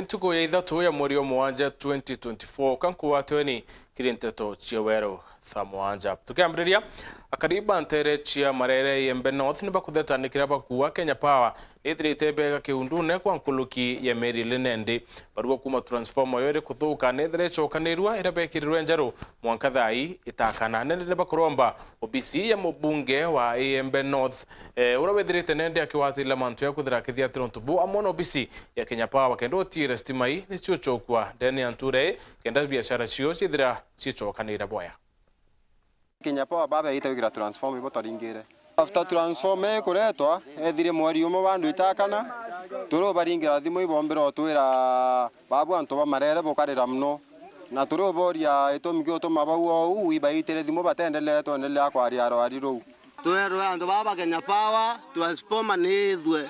Ntuko ya ithatu ya mweri wa Mugwanja 2024 kankuwatweni kiri Nteto chia Weru Thaa Mugwanja tukiambiriria akariba ntere chia marere yembe north nibakuthethanikira bakuwa Kenya Power nithirite bega kiundune kwa nkuluki ya meri linendi barua kuma transformer yori kuthuka nithire chokanirwa irabekirirwe njeru mwanka thai itakana nende bakuromba obisi ya mubunge wa yembe north urawethirite nende akiwathila mantu ya kuthira kithia tirontubu amona obisi ya Kenya Power kendo tire stimai ni chuchokwa ndeni anture kenda biashara cio cithira cichokanira boya Kenya Power baba itagira transform ibo taringire after transform kuretwa ethire mweri umwe bandu itakana turo baringira thimo ibombero twira babu anto bamarere bokarira mno na turo boria etomigyo to mabau u ibaitire thimo batendele to ndele akwari aro twero anto baba Kenya Power transform nithwe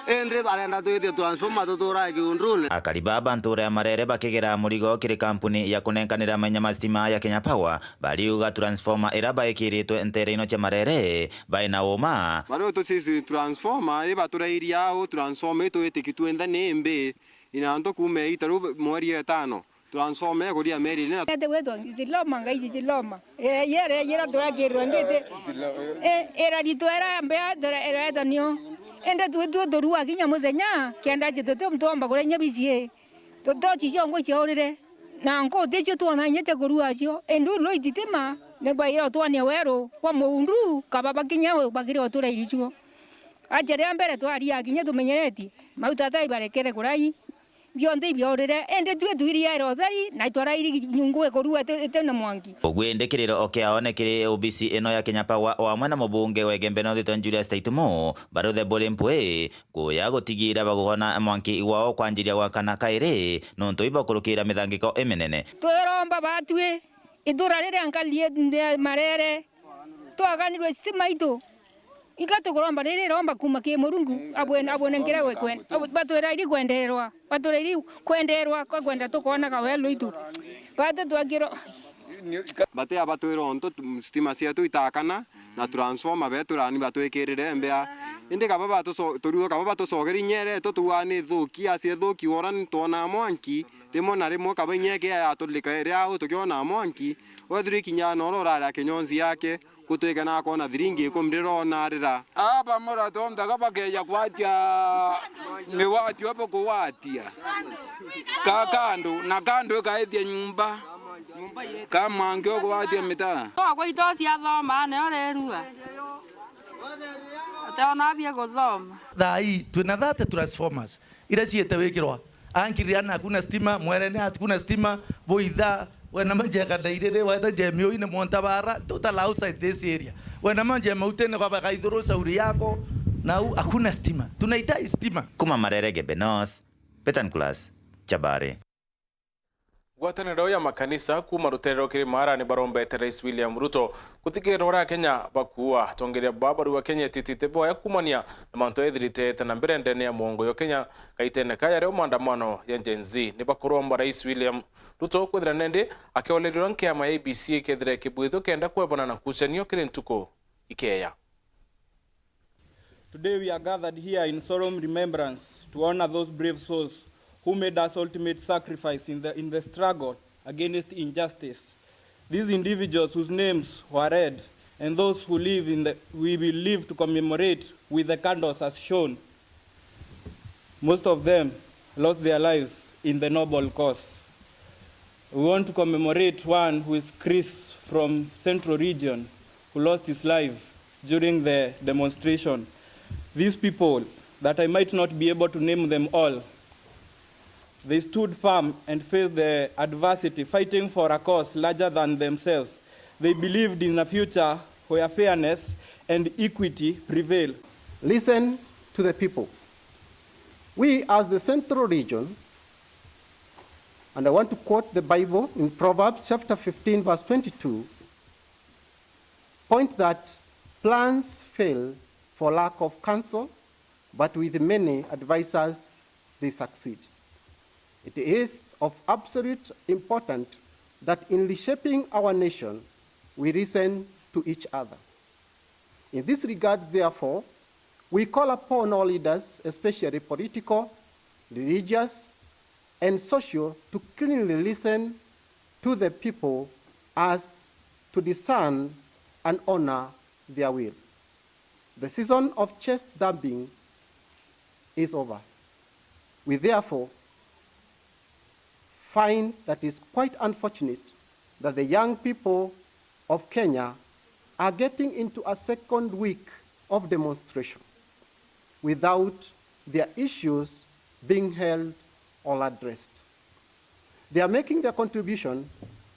endre barenda twithie transformer tutura kiundune akaribaba ntura ya marere bakigera murigo kiri kampuni ya kunenkanira manyama stima ya Kenya Power bariuga transformer iraba ikiritwe ntereino cha marere baina oma baro to sisi transformer iba turairia au transformer to etikitu enda nembe inanto kume itaru mweri etano transformer kuria meri na ende wedo ziloma ngai ziloma yera dora gerwa ngete era ditwera mbea dora era donio ende tu dorua kinya muthenya kianda jitete mtomba kurenya bicie toto chijongo chiorire na ngo techo tuona nyete kurua cio endu lo ititima ne baira tuania Weru kwa muundu kababa kinya we bagire otura irichuo ajere ambere twaria kinya tumenyereti mauta tai barekere kurai bionde biorire ende tuiria rothari na itwara iri nyungu ekorua tena mwangi ogwendekiriro okiaone kiri obisi eno ya Kenya Power wa mwana mubunge wegembe no thiton Julius Taitumo baruthe bolempwe kuya gutigira baguhona mwanki iwao kwanjiria gwakana kairi nonto ibakurukira mithangiko emenene twiromba batwe idura rire angalie marere twaganirwe stima itu ikatugoromba riri romba kuma ki murungu abwene ngirewe kwen batwira iri kwenderwa batwira iri kwenderwa kwa kwenda tukona ka welo itu batu twagiro bate abatwira onto stima cia tu itakana na transformer beturani batwikirire mbea indi kababa turuga kababa tusogeri nyere tutuani thuki acie thuki orani tona mwanki rimo na rimo kabenyeke ya tulika ria au tukiona mwanki wethiri kinya norora kinyonzi yake kutweka na kona thiringi kumriro na rira aba mora tonda kabageja kwatia miwati hapo kuwatia kakando na kando kaethia nyumba kama ngio kuwatia mitaa to kwa itosi athoma ne orerua ataona bia kuthoma thai twina thate transformers ira ciete wikirwa ankiriana hakuna stima mwerene hakuna stima boitha wena manjeka dairere weta jemio ine montabara total outside this area wena manje mautene kwa bakaithuru sauri yako na hakuna stima tunahitaji stima kuma marere gembe north Petan Class Chabare gwataniro ya makanisa kuma ruterero kiri mara ni barombete Rais William Ruto kutikirora Kenya bakuwa tongeria babaru wa Kenya titite boya kumania na manto ethirite tena mbere ndene ya muongo yo Kenya kaitene kaya reo maandamano ya Gen Z ni bakuromba Rais William Ruto kwithira nende akeolerwa nkiama ya ABC kethire kibwitho kenda kwebona na kuchanio kiri ntuko ikeya. Today we are gathered here in solemn remembrance to honor those brave souls who made us ultimate sacrifice in the struggle against injustice. These individuals whose names were read and those who live we will live to commemorate with the candles as shown. Most of them lost their lives in the noble cause. We want to commemorate one who is Chris from Central Region who lost his life during the demonstration. These people, that I might not be able to name them all, they stood firm and faced the adversity, fighting for a cause larger than themselves. They believed in a future where fairness and equity prevail. Listen to the people. We, as the Central Region, and I want to quote the Bible in Proverbs chapter 15, verse 22, point that plans fail for lack of counsel, but with many advisors, they succeed. It is of absolute importance that in reshaping our nation, we listen to each other. In this regard, therefore, we call upon all leaders, especially political, religious, and social to clearly listen to the people as to discern and honor their will. The season of chest thumping is over. We therefore find that it's quite unfortunate that the young people of Kenya are getting into a second week of demonstration without their issues being held or addressed. They are making their contribution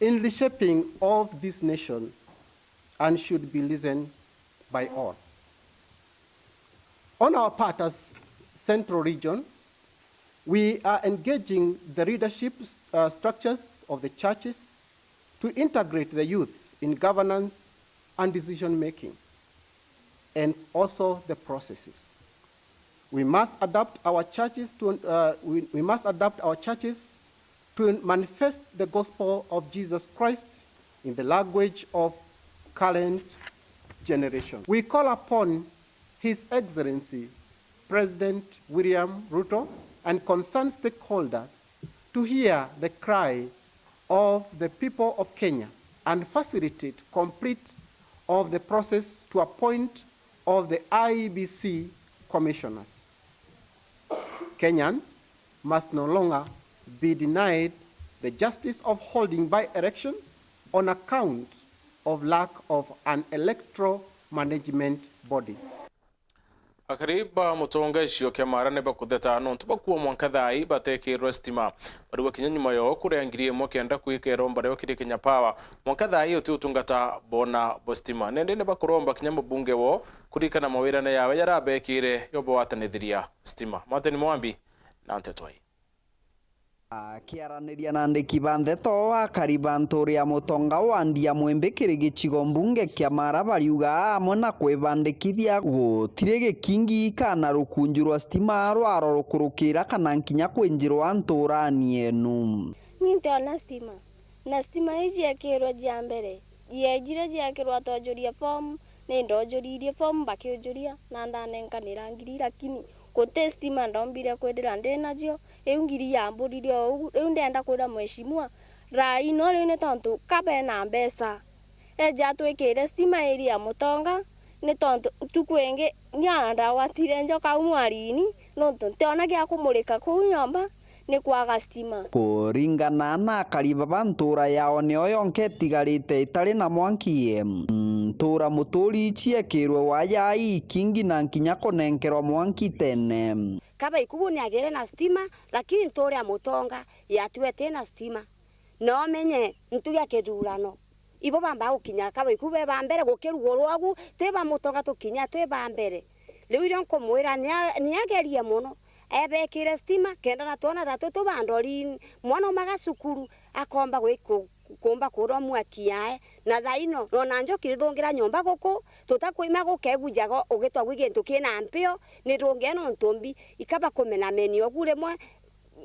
in the shaping of this nation and should be listened by all. On our part as Central Region, we are engaging the leadership structures of the churches to integrate the youth in governance and decision-making, and also the processes. We must adapt our churches to manifest the gospel of Jesus Christ in the language of current generation. We call upon His Excellency President William Ruto and concerned stakeholders to hear the cry of the people of Kenya and facilitate complete of the process to appoint of the IEBC commissioners. Kenyans must no longer be denied the justice of holding by elections on account of lack of an electoral management body. Akariba mutonga isio kemara neba kudeta no tubakuwa mwanka thai bateke rostima bariwa kinyanyuma yo kurengirie mokenda kuikero mbare okire Kenya Power mwanka thai otutungata bona bostima nende neba kuromba kinyama bunge wo kurikana mawirana yawe yarabekire yobo watanithiria stima Mateni Mwambi na Nteto. Akiaraniria na ndiki ba Nteto akariba ntori ya mutonga wandia mwembe kiri gicigo mbunge kia mara bariuga amwe na kwibandikithia gutire gikingi kana rukunjurwa stima rwaro rukurukira kana nkinya kwinjirwa nturani enu. Nintona stima na stima iji yakirwa jia mbere yejire yakirwa tojuria form ne ndojuririe form bakiujuria na ndanenkanira ngiri lakini kote stima ndombire kwendera ndena jio eungiri yamburirie ou ndenda kwira mweshimwa rai no rene tontu kabe na mbesa eja twekire stima area mutonga ne tontu tukwenge nyanda watire njoka umwarini no tontu gya kumurika ku nyomba ni kwaga stima kuringana na kariba bantura yao ni oyonke tigarite itari na mwanki ntura muturi ciekirwe waya ikingi na nkinya konenkerwa mwanki tene kaba ikubu ni agere na stima lakini ntura ya mutonga yatuete na stima no menye ntuya kedurano ibo bamba ukinya kaba ikube bambere gukirugo rwagu tweba mutonga tukinya tweba mbere leo iron komwira ni ageria muno ebe kire stima kenda na tona tatu bandori mwana magasukuru akomba kumba kuro mwaki yae na thaino no nanjo kirithongira nyomba goko tutakwima gukegujago ugitwa gwigentu kina mpio ni rongeno ntombi ikaba komena meni ogure mwe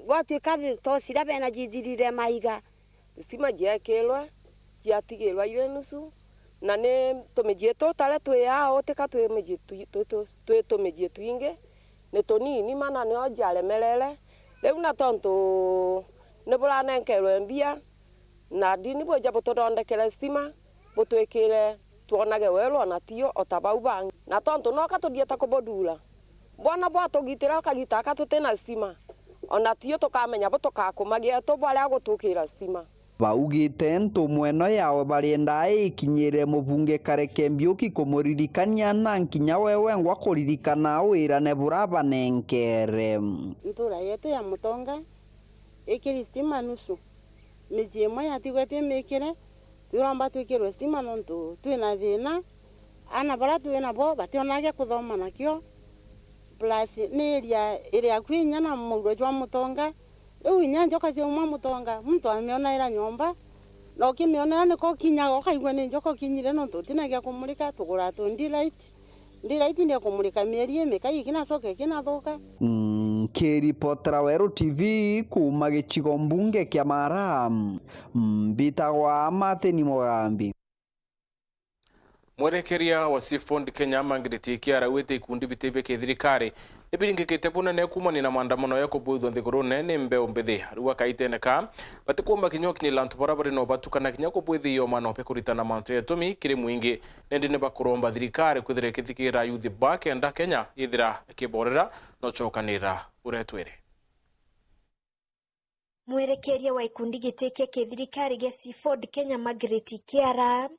gwatu ikathi to sira bena jijirire maiga stima jekelwa jiatigirwa ile nusu na ne tomejieto tale twea tika tomejietu inge ne tonini mana ne ojale melele leu na tonto ne bulana nkelwe mbia na dini boja botodondekele stima botwekele tuonage Weru na tio otabauba na tonto no katodieta kobodula bona bwato gitira kagitaka tutena stima ona tio tokamenya botokakumagia to bwale agotukira stima baugite ntu mweno yawe barienda ikinyire mubunge Kareke Mbiuki kumuririkania na nkinya wewe ngwa kuririkana wira ne buraba nenkere ntura yetu ya mutonga ikiri stima nusu miji imwe yatigwete mekire turamba twikirwe stima nontu twina thina ana bara twina bo bationage kuthoma nakio plus ni area kwinya na mugro jwa mutonga inya njoka cia umwa mutonga muntu ameona ira nyomba na ukimiona niko kinyaga ukaigwa ni njoko kinyire no tutinagia kumulika tugura tu ndilight ni kumulika mieri emekai kinacoke kinathuka kiripotera Weru TV kuma gicigo mbunge kia Mara mbitagwa Mateni Mwambi. Mwerekeria wa Sifondi Kenya mangiriti kiara wete ikundi bitebe ke thirikari ibiringikite bunene kumani na maandamano ya kubudhwa nthigurune ni mbeu mbithi arua kaiteneka batikumba kinyoki ni lantu barabari no batukana kinya kubwithi yo manope kuritana mantu etumi kiri mwingi nendi ne bakuromba thirikari kwithire kithikira youth back enda Kenya ithira kiborera no chokanira uretwere. Mwerekeria wa ikundi gitekia kithirikari gya Seaford Kenya Margaret Kiara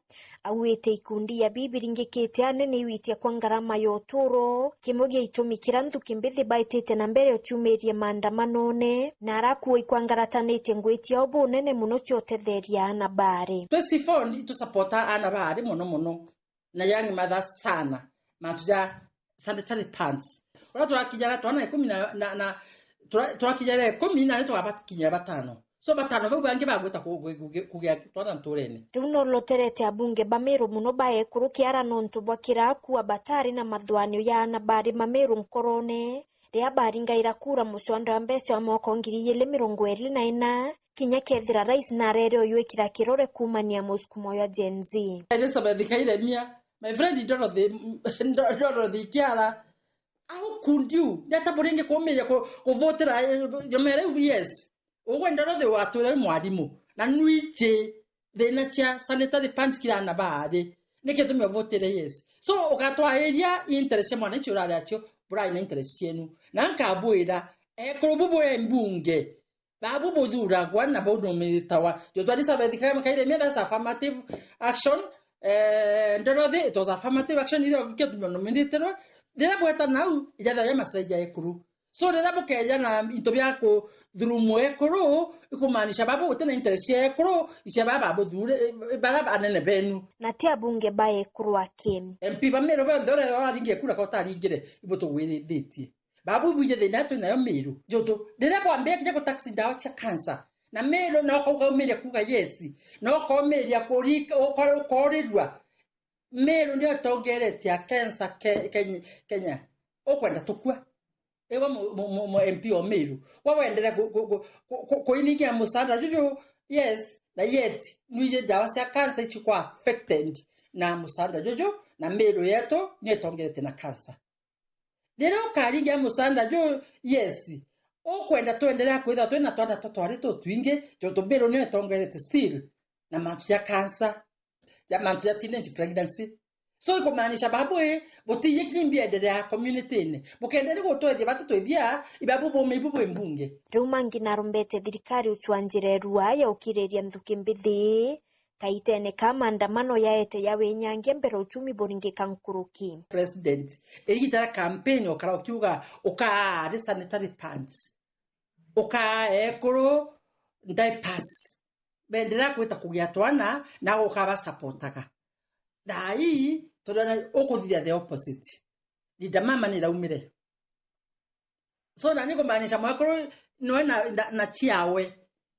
awite ikundi ya bibiringikite anene iwitia kwa ngarama ya uturo kimwe gya itumi kirantu kimbithi baitite na mbere ochumerie maandamanone na arakuwa ikwangaratanite ngwitia obu nene muno ciotetheria ana bare. Seaford tusapota ana bare muno na yani madha sana matuja sanitary pants ora turakijara twana 10 na turakijara 10 na tukabatikinya batano so batano babo bange bagweta kugya twana nturene runo loterete abunge bameru muno bae kurukiara nontu bwakira kuwa batari na mathwanio ya na bari mameru nkorone ria bari ngaira kura mushwanda mbese wa moko 2024 kinya kethira rais na rere oywekira kirore kumania muskumo ya Gen Z Elizabeth Kairemia my friend Dorothy Kiara au kundiu data borenge komeya ko votera yomere yes ugwendoro de watore mwalimu na nuije thina cia sanitary pants kirana baade nike tume votere yes so ukatwa area interest mwana churari acho bura ina interest yenu na nkabwira kurububo embunge babu bodura gwana bodo militawa jo twali sabedi kaire meda sa affirmative action ndoro de it was affirmative action ile okiketu no military dira bweta nau ijada ya masaja ekuru so dira bukeja na intobya ko dhurumu ekuru ikumanisha babo utena interest ekuru isha babo dure baraba anene benu na tia bunge bae ekuru akim MP bamero bandore aringe kura ko taringire iboto wiri dhiti babu buje de nato na yomero joto dira kwambia kija ko taxi dawa cha cancer na mero na ko meri kuga yesi no ko meri akorika okorirwa mero ndio togereti ya cancer Kenya okwenda tukwa ewa mo MP o meru wawendera ko inikia musanda juju yes na yet nuije dawa cia cancer chikwa affected na musanda juju na meru yeto ni togereti na cancer dero karinga musanda juju yes okwenda tuendelea kwenda twena twanda totwari to twinge joto meru ni togereti still na mantu ya cancer ya mantu ya teenage pregnancy so ikumanisha babu botiye kimbia dede ya community ne bukendele gotwethia batuto ibia ibabu bome ibubu embunge rumangi na rumbete thirikari uchwanjire ruwa ya ukireria nthuki mbithi kaitene kama maandamano yaete ya wenyange mbere uchumi boringe kankuruki president igitara campaign okara ukiuga uka sanitary pants uka ekoro ndai pass bendera kweta kugiatwana na ukaba supportaga dai todana okuthia the opposite lidamama ni laumire so nani ko manisha mwakoro no na chiawe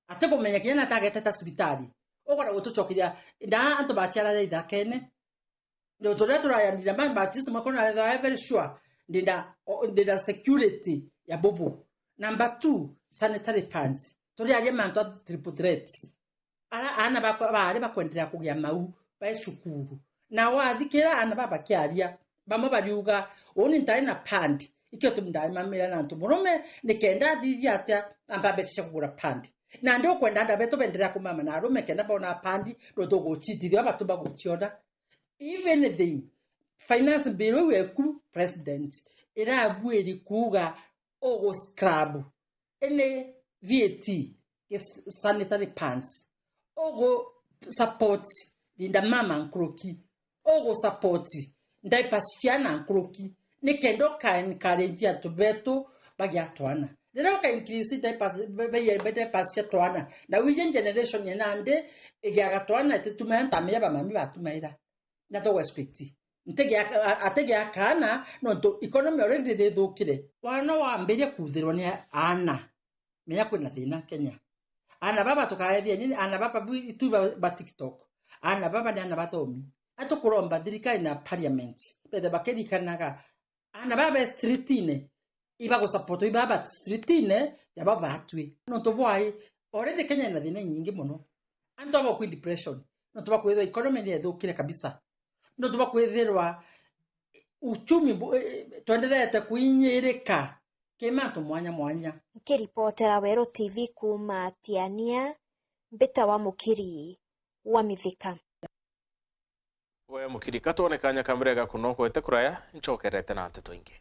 ateko menya kinyana tageta hospitali okora utuchokiria nda anto bachiara ida kene ndo todatura ya lidamama batisi mwakoro na very sure ndida security ya bobo number 2 sanitary pants tori aje manto triple threat ana bakwendelea kugia mau ba shukuru na wathikira ana baba kiaria bamwe bariuga oni ntai na pandi ikyo tumndai mamira na ntumurume nikenda thithia atia ambabesha kugura pandi na ndio kwenda ndabeto bendelea kumama na arume kenda bona pandi roto gochitithia batumba gochiona even the finance bill weku president era abueri kuga ogo scrub ene VAT sanitary pants ogo support linda mama nkroki ogo support ndai pasiana nkroki nikendo kan karenjia tobeto bagiatwana dero ka increase ndai bede pasia twana na wijen generation yenande egiagatwana tetumenta meba mami batumaira na to respect atege kana no to economy already de thukire wana wa mbere kuthirwo ni ana menya kwina thina Kenya ana baba tukaethia nini ana baba tu ba TikTok ana baba ni ana bathomi atukuromba thirikari na parliament bethe bakerikanaga ana baba streetine iba go support iba ba streetine ya baba atwi no to boy already Kenya na thina nyingi muno anto aba ku depression no to bakwetha economy ni thukire kabisa no to bakwethirwa uchumi twenderete kuinyirika kimantu mwanya. Nkiripotera Weru TV kuma Tiania, Mbita wa Mukiri wa Mithika. We Mukiri katonekanya kamrega kuno kwete kuraya nchokerete na Nteto ingi.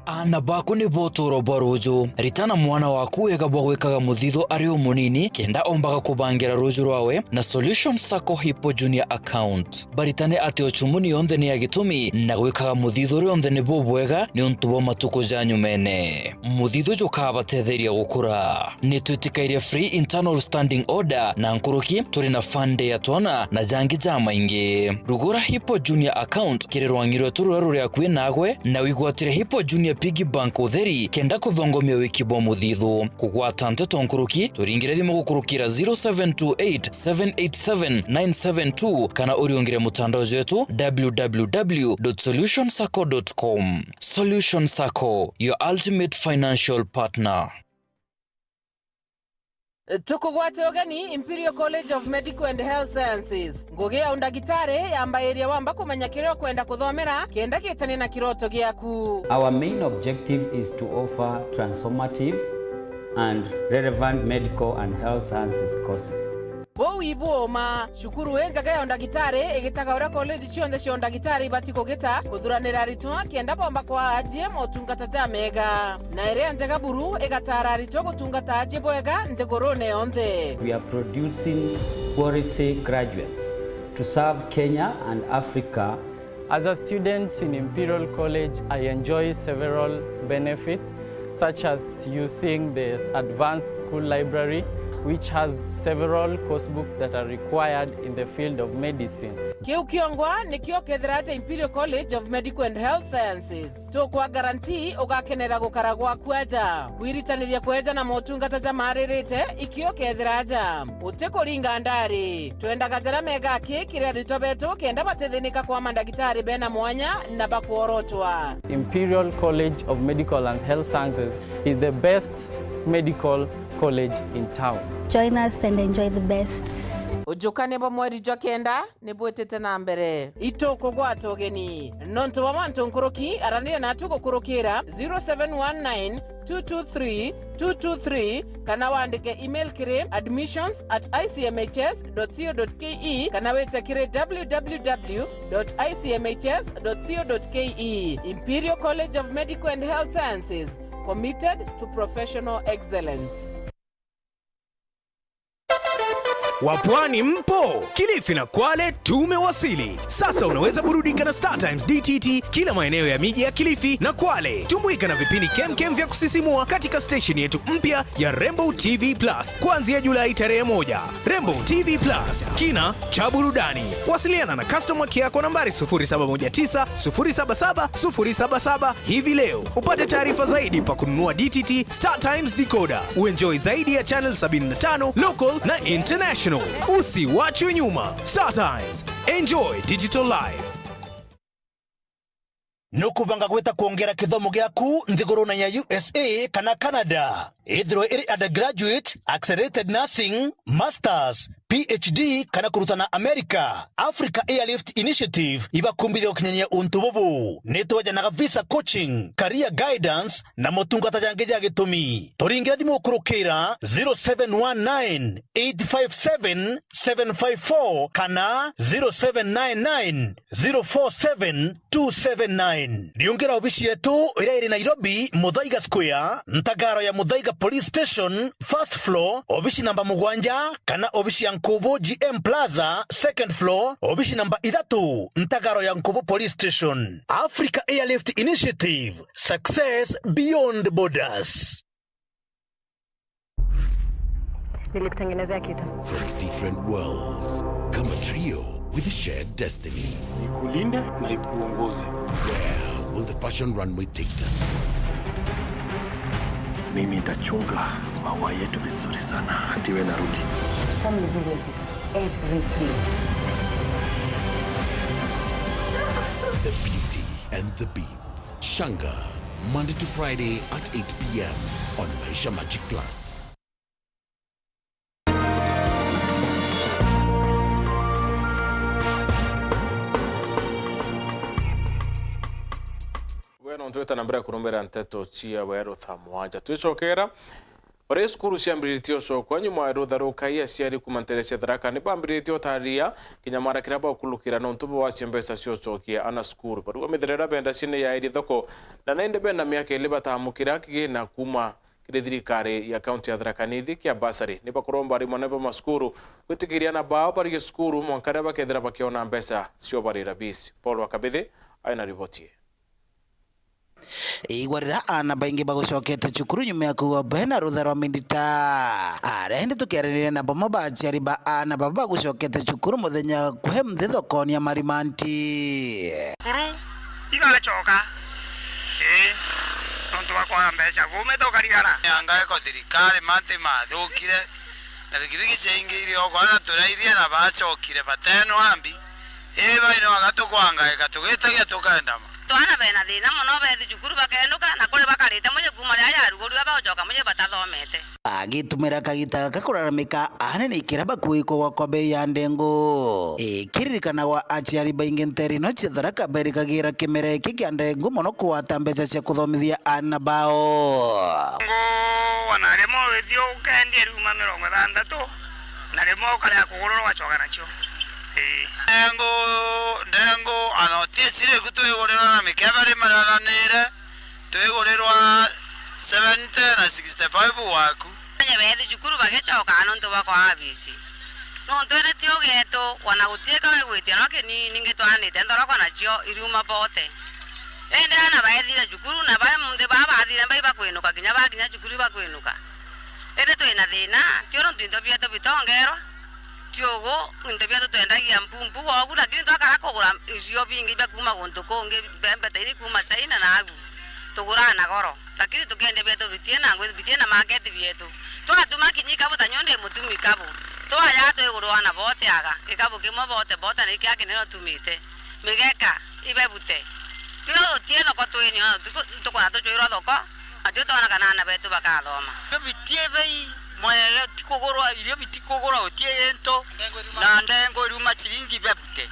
Ana baku ni botoro baruju ritana mwana waku ega bwagwikaga muthitho ari umunini kenda ombaga kubangira ruju rwawe na Solution Sacco Hippo Junior account baritane ati ochumuni yonde ni agitumi na gwikaga muthitho rionde ni bobwega ni untubo matuko janyu mene muthitho jokaba tetheria gukura ni twitikaire free internal standing order na nkuruki turi na fande ya twana na jangi jama ingi rugura Hippo Junior account kirerwangirwe tururu ria kwi nagwe na wigwatire Hippo Junior Piggy Bank utheri kenda kuthongomia wikibwa muthithu kugwata Nteto nkuruki turingire thimu gukurukira 0728787972 kana uriongire mutandao wetu www.solutionsacco.com. Solution Sacco, your ultimate financial partner. Tukugwate ogani Imperial College of Medical and Health Sciences ngogea undagitare yamba area wamba kumenya kireo kwenda kuthomera kenda kitane na kiroto giaku. Our main objective is to offer transformative and relevant medical and health sciences courses. Bo iboma shukuru wenjaga ya undagitare egitaga ura college chionde cio undagitare batiko gita kuthuranira ritwa kenda bomba kwa AGM otungata ja mega na area njaga buru egatara ritwa gutungata aje boega ntegorone onde. We are producing quality graduates to serve Kenya and Africa. As a student in Imperial College, I enjoy several benefits such as using the advanced school library, which has several course books that are required in the field of medicine. Kiu kiongwa ni kio kethiraja Imperial College of Medical and Health Sciences. To kwa guarantee ugakenera gukaragwa kwaja. Kuiritaniria kweja na motungata ja maririte ikio kethiraja. Utekuringa ndari. Tuenda gazera mega kire ritobeto kenda batethinika kwa mandagitari bena mwanya na bakuorotwa. Imperial College of Medical and Health Sciences is the best medical college in town. Join us and enjoy the best. Ujukane bo mweri jokenda nebwetete na mbere itoko gwata ogeni nonto wamanto nkuruki arania natu gukurukira 0719223223 kana wandike email kire admissions@icmhs.co.ke kana wete kire www.icmhs.co.ke. Imperial College of Medical and Health Sciences, committed to professional excellence. Wapwani mpo, Kilifi na Kwale tumewasili. Sasa unaweza burudika na Star Times DTT kila maeneo ya miji ya Kilifi na Kwale. Tumbuika na vipindi kemkem vya kusisimua katika station yetu mpya ya Rainbow TV Plus kuanzia Julai tarehe 1. Rainbow TV Plus, kina cha burudani. Wasiliana na customer care kwa nambari 0719077077 hivi leo. Upate taarifa zaidi pa kununua DTT Star Times decoder. Uenjoy zaidi ya channel 75 local na international. International. Usiwachwe nyuma. Star Times. Enjoy digital life. Nukubanga gweta kuongera kithomo gyaku nthiguruna ya USA kana Canada. Ithiro iri undergraduate, accelerated nursing, masters, PhD kana kurutana America. Africa Airlift Initiative ibakumbithia ukinyania untu bubu. Nitwajanaga visa coaching, career guidance na motungata jange ja gitumi. Toringira thimu kurukira 0719 857 754 kana 0799 047 279. Riongera obishi yetu iri Nairobi, Muthaiga Square, Ntagaro ya Muthaiga Police Station, first floor, obishi namba Mugwanja, kana obishi ya Nkubu GM Plaza, second floor, obishi namba 3, Ntagaro ya Nkubu Police Station. Africa Airlift Initiative, success beyond borders. Nilikutengenezea kitu. From different worlds, come a trio with a shared destiny. Nikulinde na ikuongoze. Where will the fashion runway take them? Mimi nitachunga maua yetu vizuri sana hadi wewe narudi. Family business is everything. The beauty and the beats. Shanga, Monday to Friday at 8 p.m. on Maisha Magic Plus. Bueno, tuweta nambere kurumbera Nteto chia Weru Thaa Mugwanja. Twicokera ore skuru ciambiritie cokwa nyuma rutharuka ia ciari kumanterecia Tharaka ni bambiritie taria kinyamara kiraba okulukira no ntubo wa ciembesa ciocokia ana skuru baruga mitherera benda cine ya iri thoko na nainde benda miaka ile batamukira kigina kuma kire thirikari ya kaunti ya Tharaka Nithi kia basari ni bakuromba ri monebo maskuru gwitikiria na bao bari skuru mwankara bakethera bakiona mbesa cio barira bisi. Paul Wakabithi aina ripotie. Igwarira ana baingi bagucokete cukuru nyuma ya kuwa bena ruthero mindita arendi tukiarĩrĩria na bomo baciari ba ana baba bagucokete cukuru muthenya kuhe mthi thokoni ya Marimanti kuru igacoka nontu bakwaga mbeca kume tukarigara angaeko thirikari mati mathukire na bigibigi ciaingĩire ogwana tũraithie na bacokire bateno ambi baino agatukwanga tugitagia tukendama twana bena thina muno bethi cukuru bakenuka na kuri bakarite muje kuma ria yaruguru abacoka muje batathomete agitumira kagita kakuraramika anene ikira bakuiko kwa kobe ya ndengo kiririkana wa aciari baingi nteri no Tharaka berikagira kimere kiki ndengo muno kuwata mbeca cia kuthomithia ana bao ngo wanaremo wethio ukendie ruma 60 na remo kare kugurura wacoka nacio ndengo anotie sire kutwigurira na mikebari marathanire twigurira 70 na 65 waku nya bethi cukuru bagicoka nontu bakwa abisi nontu ene tio geto wana gutieka wigwitia no kinini ngitwanite nthoroko nacio iruma bote ende ana baethire cukuru na ba munde bathire mbai bakwinuka kinya bakinya cukuru bakwinuka ende twina thina tio no twinto bieto bitongerwa tiogo into bieto twendagia mpumpu wogu lakini twakara kugura icio bingi bakuma guntu kungi bembe tairi kuma China na agu tugurana goro lakini tukende bieto bitie na market bieto twatuma kinyika butanyonde mutumi kabo twaya twigurwa na bote aga kikabu kimo bote ni kyake neno tumite migeka ibebute tio tieno ko twenyo tukona tuchiro thoko atio twana kana na beto bakathoma bitie bei mwele tikogorwa irio bitikogorwa otie ento na ndengo ruma chiringi bebute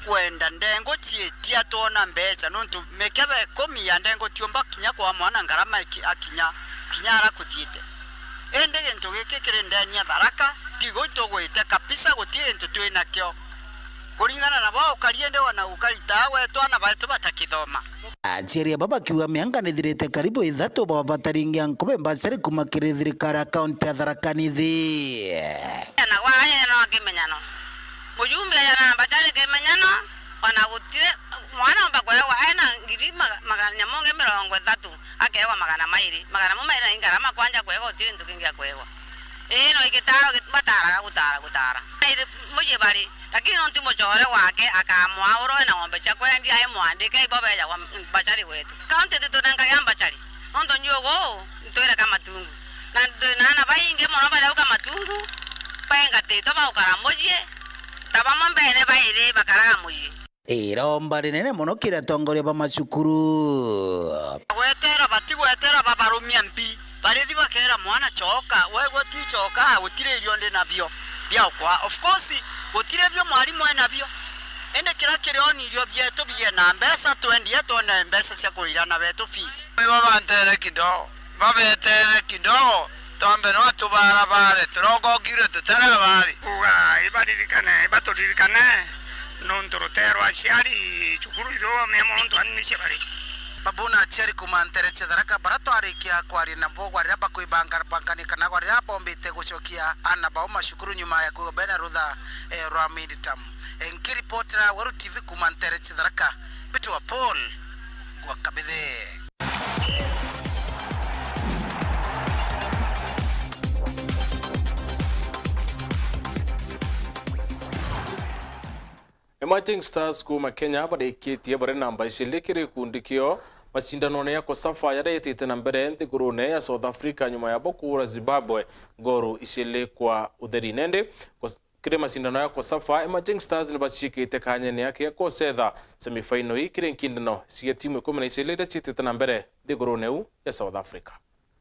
kwenda ndengo chietia tona mbeca nontu mekebe 10 ya ndengo tiomba kinya kwa mwana ngarama akinya ara kuthiete ende gento gekekere ndani ya Tharaka tigo itogwite kabisa gutie ento twina kyo kuringana na bao kariende wana ukarita wetu ana batu batakithoma aciari baba kiuga mianga nithirite karibu 3 baba bataringia nkobe mbasari kuma kiri thirikari akaunti ya Tharaka Nithi na waye no kimenyano mujumbe ya namba tari kimenyano wana gutire mwana mbakwa ena ngiri magana monge 30 akewa magana mairi ingarama kwanja kwego utire ntukingia kwego no igitaro batara gutara muje bari lakini nontu mochore wake akamwa oro na ngombe cha kwendi aye mwandike ibobe ya bachari wetu kaunti tutonanga ya bachari nondo nyogo ntoira kama tungu na bainge mono bale kama tungu penga Nteto baukara muji tabamo mbene baire bakaraga muji iromba rinene muno kiratongoria ba macukuru gwetera batigwetera babarumia mpi barithi bakera mwana choka wewe tichoka gutire irio ndi nabio biaukwa of course gutire byo mwalimu enabio ende kira kirioni irio byetu biye na mbesa twendie tone mbesa cia kurirana betu fees babantere kidogo babetere kidogo tombe no tubara bare trogo gire tutara bari uga ibadirikane batodirikane non torotero ashari chukuru ido memo ndo anishe bari babuna cheri kumantere chedaraka barato arikia kwari na mbogwa raba kuibanga bangani kana kwari hapo mbite gucokia ana bauma shukuru nyuma ya kubena rudha rwa miditam enkiri potra Weru TV kumantere chedaraka bitu wa Paul kwa kabidhe Emerging Stars kuma Kenya bareketie bare namba ishilekire kundikio mashindano ya Kosafa yarayetite na mbere nthigurune ya South Africa nyuma ya bokura Zimbabwe goru ishile kwa utheri nende kire mashindano ya Kosafa Emerging Stars nibashikite kanyene yake ya kosetha semifinal ikire nkindano cia timu 10 ishile chitite na mbere nthigurune ya South Africa.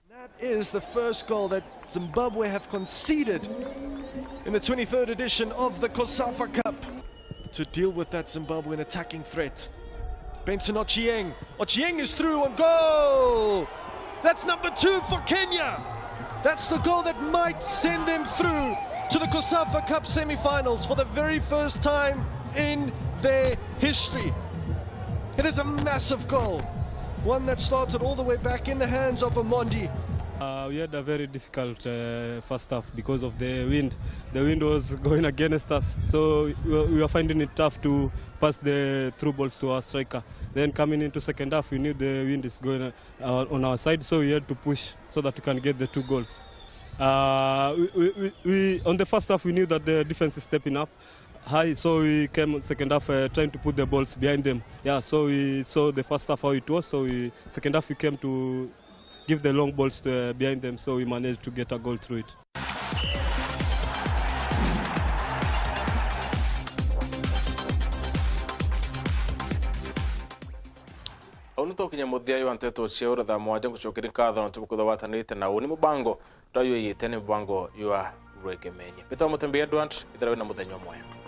That is the first goal that Zimbabwe have conceded in the 23rd edition of the Kosafa Cup. To deal with that Zimbabwean attacking threat. Benson Ochieng. Ochieng is through on goal! That's number 2 for Kenya. That's the goal that might send them through to the Kosafa Cup semi-finals for the very first time in their history. It is a massive goal. One that started all the way back in the hands of Omondi. We had a very difficult first half because of the wind. The wind was going against us, so we were finding it tough to pass the through balls to our striker. Then coming into second half, we knew the wind is going on our side, so we had to push so that we can get the 2 goals. We on the first half, we knew that the defense is stepping up high, so we came second half trying to put the balls behind them. Yeah, so we saw the first half how it was, so second half we came to give the long balls to, behind them, so we managed to get a goal through it. Onuto kinyamuthia yo Nteto cheura tha mwanja gucokira katho na tubukutha watanite na uni mubango ndayo yite ni mubango yo regemenya Peter MUTEMBEI Edward itharawe na muthenya mwega.